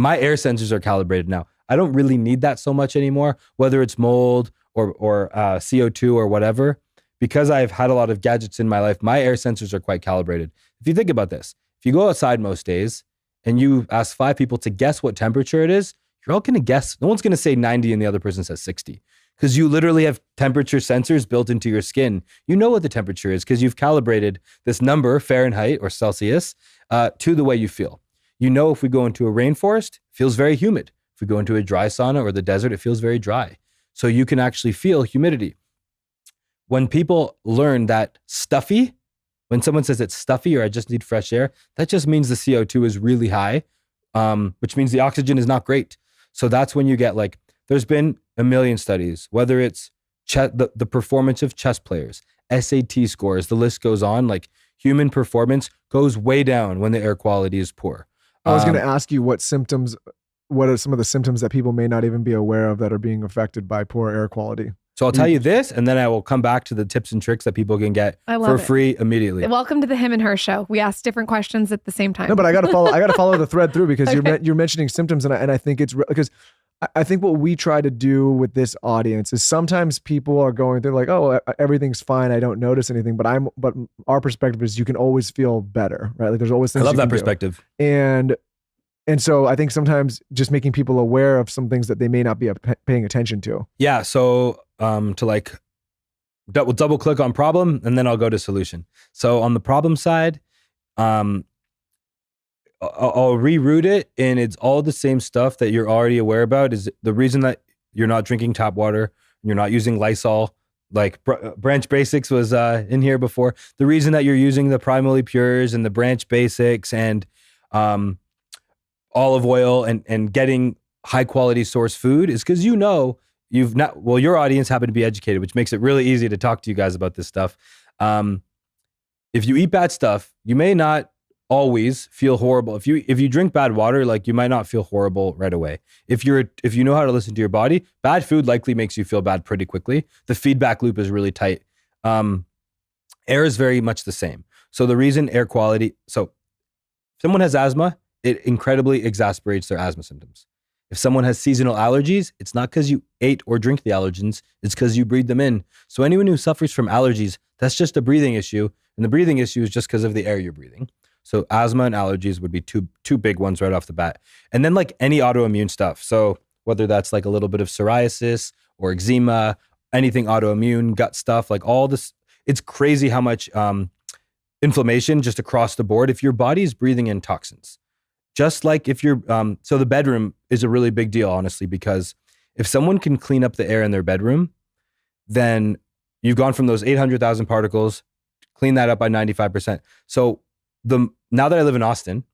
my air sensors are calibrated now. I don't really need that so much anymore, whether it's mold or CO2 or whatever. Because I've had a lot of gadgets in my life, my air sensors are quite calibrated. If you think about this, if you go outside most days and you ask 5 people to guess what temperature it is, you're all going to guess. No one's going to say 90 and the other person says 60. Because you literally have temperature sensors built into your skin. You know what the temperature is because you've calibrated this number, Fahrenheit or Celsius, to the way you feel. You know, if we go into a rainforest, it feels very humid. If we go into a dry sauna or the desert, it feels very dry. So you can actually feel humidity. When people learn that stuffy, when someone says it's stuffy or I just need fresh air, that just means the CO2 is really high, which means the oxygen is not great. So that's when you get like, there's been a million studies, whether it's the performance of chess players, SAT scores, the list goes on, like human performance goes way down when the air quality is poor. I was going to ask you what are some of the symptoms that people may not even be aware of that are being affected by poor air quality? So I'll tell you this, and then I will come back to the tips and tricks that people can get for free immedially. Welcome to the Him and Her show. We ask different questions at the same time. No, but I got to follow the thread through because you're mentioning symptoms, and I think it's because I think what we try to do with this audience is sometimes people are going through like, oh, everything's fine, I don't notice anything, but our perspective is you can always feel better, right? Like there's always things. I love that perspective. And so I think sometimes just making people aware of some things that they may not be paying attention to. Yeah. So to like double click on problem and then I'll go to solution. So on the problem side, I'll reroute it and it's all the same stuff that you're already aware about. Is the reason that you're not drinking tap water, you're not using Lysol, like Branch Basics was in here before. The reason that you're using the Primally Pures and the Branch Basics and olive oil and getting high quality source food is because your audience happen to be educated, which makes it really easy to talk to you guys about this stuff. If you eat bad stuff, you may not always feel horrible. If you drink bad water, like you might not feel horrible right away. If you know how to listen to your body, bad food likely makes you feel bad pretty quickly. The feedback loop is really tight. Air is very much the same. So the reason air quality, so if someone has asthma, it incredibly exacerbates their asthma symptoms. If someone has seasonal allergies, it's not because you ate or drink the allergens, it's because you breathe them in. So anyone who suffers from allergies, that's just a breathing issue. And the breathing issue is just because of the air you're breathing. So asthma and allergies would be two big ones right off the bat. And then like any autoimmune stuff. So whether that's like a little bit of psoriasis or eczema, anything autoimmune, gut stuff, like all this, it's crazy how much inflammation just across the board. If your body is breathing in toxins, just like if you're, so the bedroom is a really big deal, honestly, because if someone can clean up the air in their bedroom, then you've gone from those 800,000 particles, clean that up by 95%. So now that I live in Austin,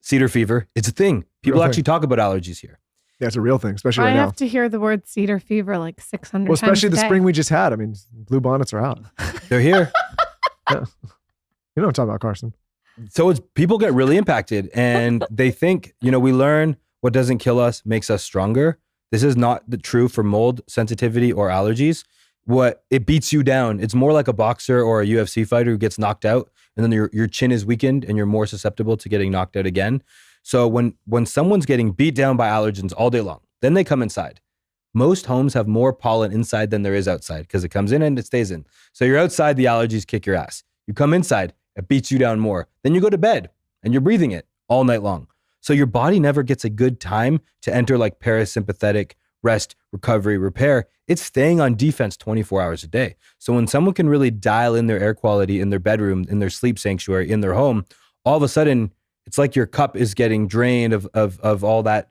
cedar fever, it's a thing. People actually talk about allergies here. Yeah, it's a real thing, especially right now. I have to hear the word cedar fever like 600 times. Well, especially the a day. spring we just had. I mean, blue bonnets are out. They're here. Yeah. You know what I'm talking about, Carson. So people get really impacted and they think, we learn what doesn't kill us makes us stronger. This is not true for mold sensitivity or allergies. It beats you down. It's more like a boxer or a UFC fighter who gets knocked out and then your chin is weakened and you're more susceptible to getting knocked out again. So when someone's getting beat down by allergens all day long, then they come inside. Most homes have more pollen inside than there is outside because it comes in and it stays in. So you're outside, the allergies kick your ass. You come inside, it beats you down more. Then you go to bed and you're breathing it all night long. So your body never gets a good time to enter like parasympathetic rest, recovery, repair. It's staying on defense 24 hours a day. So when someone can really dial in their air quality in their bedroom, in their sleep sanctuary, in their home, all of a sudden it's like your cup is getting drained of all that,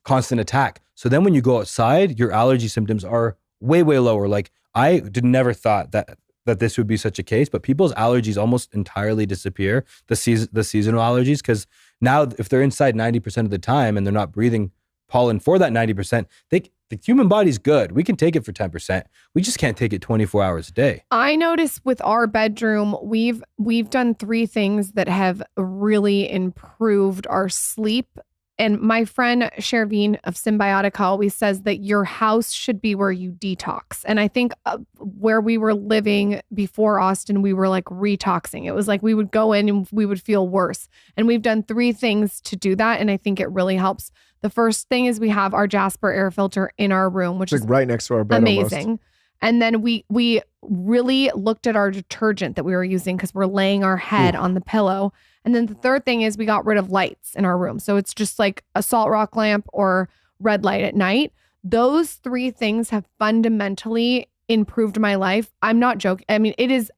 constant attack. So then when you go outside, your allergy symptoms are way, way lower. Like I never thought that this would be such a case, but people's allergies almost entirely disappear, the seasonal allergies, because now if they're inside 90% of the time and they're not breathing pollen for that 90%, the human body's good. We can take it for 10%. We just can't take it 24 hours a day. I notice with our bedroom, we've done 3 things that have really improved our sleep And my friend Shervine of Symbiotica always says that your house should be where you detox. And I think where we were living before Austin, we were like retoxing. It was like we would go in and we would feel worse. And we've done 3 things to do that. And I think it really helps. The first thing is we have our Jaspr air filter in our room, which It's is like right next to our bed. amazing. Almost. And then we really looked at our detergent that we were using because we're laying our head on the pillow. And then the third thing is we got rid of lights in our room. So it's just like a salt rock lamp or red light at night. Those 3 things have fundamentally improved my life. I'm not joking. I mean, it is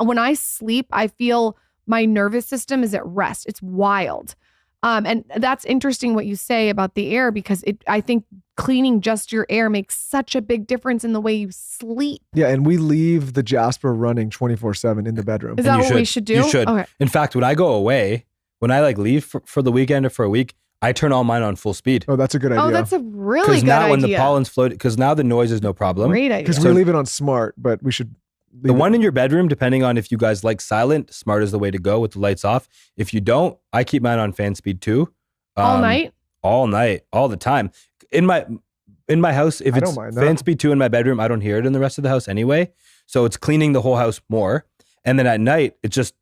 when I sleep, I feel my nervous system is at rest. It's wild. And that's interesting what you say about the air, because I think cleaning just your air makes such a big difference in the way you sleep. Yeah, and we leave the Jaspr running 24/7 in the bedroom. Is that what we should do? You should. Okay. In fact, when I go away, when I like leave for the weekend or for a week, I turn all mine on full speed. Oh, that's a good idea. Oh, that's a really Because good now idea. when the pollen's floating, because now the noise is no problem. Great idea. Because we leave it on smart, but we should The one in your bedroom, depending on if you guys like silent, smart is the way to go with the lights off. If you don't, I keep mine on fan speed too. All night? All night, all the time. In my house, if I it's don't mind that. fan speed 2 in my bedroom, I don't hear it in the rest of the house anyway. So it's cleaning the whole house more. And then at night, it's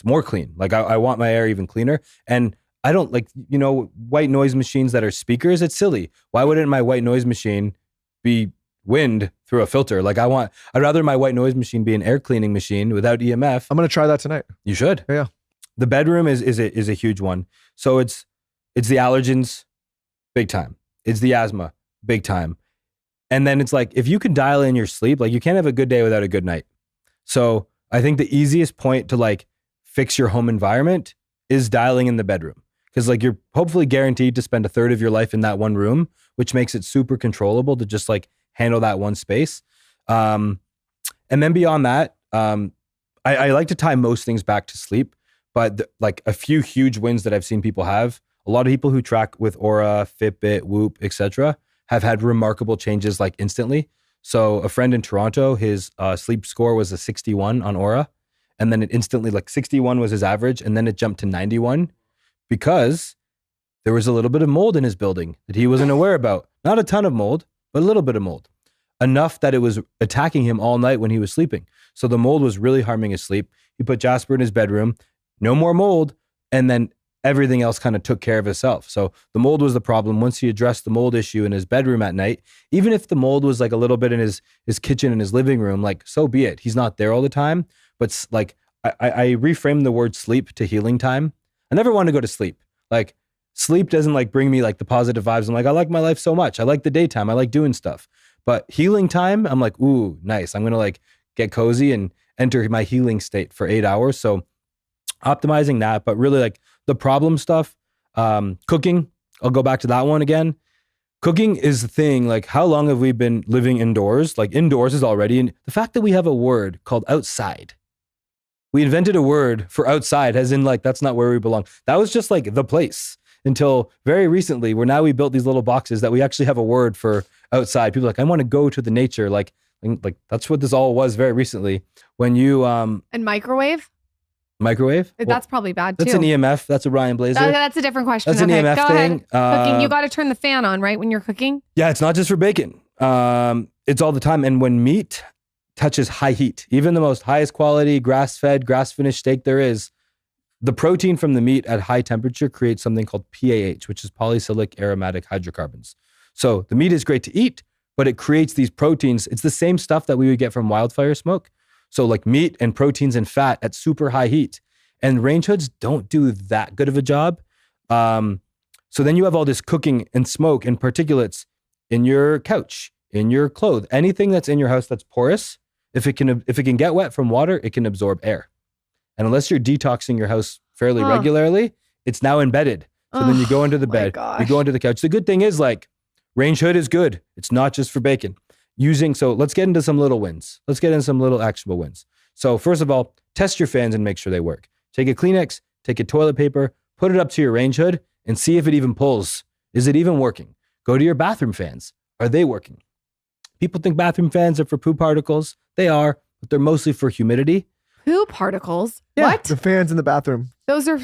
more clean. Like I want my air even cleaner. And I don't like, white noise machines that are speakers. It's silly. Why wouldn't my white noise machine be wind through a filter? Like I'd rather my white noise machine be an air cleaning machine without EMF. I'm going to try that tonight. You should. Yeah. The bedroom is a huge one. So it's the allergens, big time. It's the asthma, big time. And then it's like, if you can dial in your sleep, like you can't have a good day without a good night. So I think the easiest point to like fix your home environment is dialing in the bedroom. Because like you're hopefully guaranteed to spend a third of your life in that one room, which makes it super controllable to just like handle that one space. And then beyond that, I like to tie most things back to sleep, but like a few huge wins that I've seen people have. A lot of people who track with Aura, Fitbit, Whoop, etc., have had remarkable changes like instantly. So a friend in Toronto, his sleep score was a 61 on Aura, and then it instantly, like 61 was his average, and then it jumped to 91 because there was a little bit of mold in his building that he wasn't aware about. Not a ton of mold, but a little bit of mold. Enough that it was attacking him all night when he was sleeping. So the mold was really harming his sleep. He put Jaspr in his bedroom, no more mold, and then everything else kind of took care of itself. So the mold was the problem. Once he addressed the mold issue in his bedroom at night, even if the mold was like a little bit in his kitchen and his living room, like so be it. He's not there all the time. But like I reframed the word sleep to healing time. I never want to go to sleep. Like sleep doesn't like bring me like the positive vibes. I'm like, I like my life so much. I like the daytime. I like doing stuff. But healing time, I'm like, ooh, nice. I'm going to like get cozy and enter my healing state for 8 hours. So optimizing that, but really like the problem stuff, cooking, I'll go back to that one again. Cooking is the thing. Like how long have we been living indoors? Like indoors is already, and the fact that we have a word called outside. We invented a word for outside as in like, that's not where we belong. That was just like the place until very recently where now we built these little boxes that we actually have a word for outside. People are like, I want to go to the nature. Like that's what this all was very recently. When you, And microwave? Microwave? That's probably bad too. That's an EMF. That's a Ryan Blazer. That's a different question. That's an Okay, EMF go thing. ahead. Cooking, you got to turn the fan on, right? When you're cooking? Yeah, it's not just for bacon. It's all the time. And when meat touches high heat, even the most highest quality grass-fed, grass-finished steak there is, the protein from the meat at high temperature creates something called PAH, which is polycyclic aromatic hydrocarbons. So the meat is great to eat, but it creates these proteins. It's the same stuff that we would get from wildfire smoke. So like meat and proteins and fat at super high heat. And range hoods don't do that good of a job. So then you have all this cooking and smoke and particulates in your couch, in your clothes, anything that's in your house that's porous. If it can get wet from water, it can absorb air. And unless you're detoxing your house fairly regularly, it's now embedded. So then you go into the bed, you go into the couch. The good thing is like range hood is good. It's not just for bacon. So let's get into some little wins. Let's get into some little actionable wins. So first of all, test your fans and make sure they work. Take a Kleenex, take a toilet paper, put it up to your range hood and see if it even pulls. Is it even working? Go to your bathroom fans. Are they working? People think bathroom fans are for poo particles. They are, but they're mostly for humidity. Poo particles? Yeah. What? The fans in the bathroom. Those are